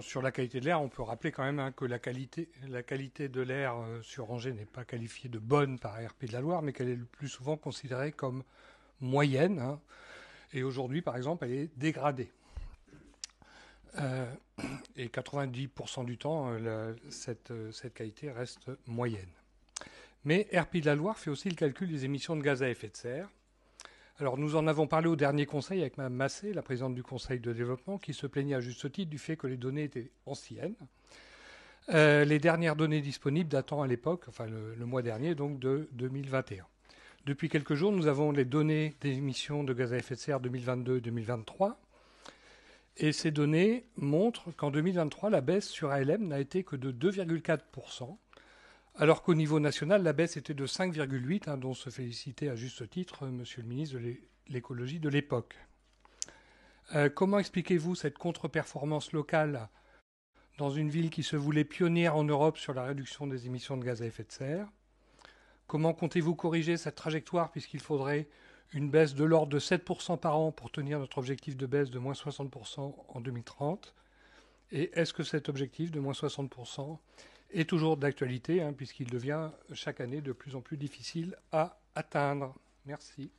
Sur la qualité de l'air, on peut rappeler quand même que la qualité de l'air sur Angers n'est pas qualifiée de bonne par RP de la Loire, mais qu'elle est le plus souvent considérée comme moyenne, hein. Et aujourd'hui, par exemple, elle est dégradée. Et 90% du temps, cette qualité reste moyenne. Mais RP de la Loire fait aussi le calcul des émissions de gaz à effet de serre. Alors nous en avons parlé au dernier conseil avec Mme Massé, la présidente du conseil de développement, qui se plaignait à juste titre du fait que les données étaient anciennes. Les dernières données disponibles datant à l'époque, enfin le mois dernier, donc de 2021. Depuis quelques jours, nous avons les données des émissions de gaz à effet de serre 2022-2023. Et ces données montrent qu'en 2023, la baisse sur ALM n'a été que de 2,4%, alors qu'au niveau national, la baisse était de 5,8%, dont se félicitait à juste titre Monsieur le ministre de l'écologie de l'époque. Comment expliquez-vous cette contre-performance locale dans une ville qui se voulait pionnière en Europe sur la réduction des émissions de gaz à effet de serre? Comment comptez-vous corriger cette trajectoire puisqu'il faudrait une baisse de l'ordre de 7% par an pour tenir notre objectif de baisse de moins 60% en 2030? Et est-ce que cet objectif de moins 60% est toujours d'actualité, puisqu'il devient chaque année de plus en plus difficile à atteindre? Merci.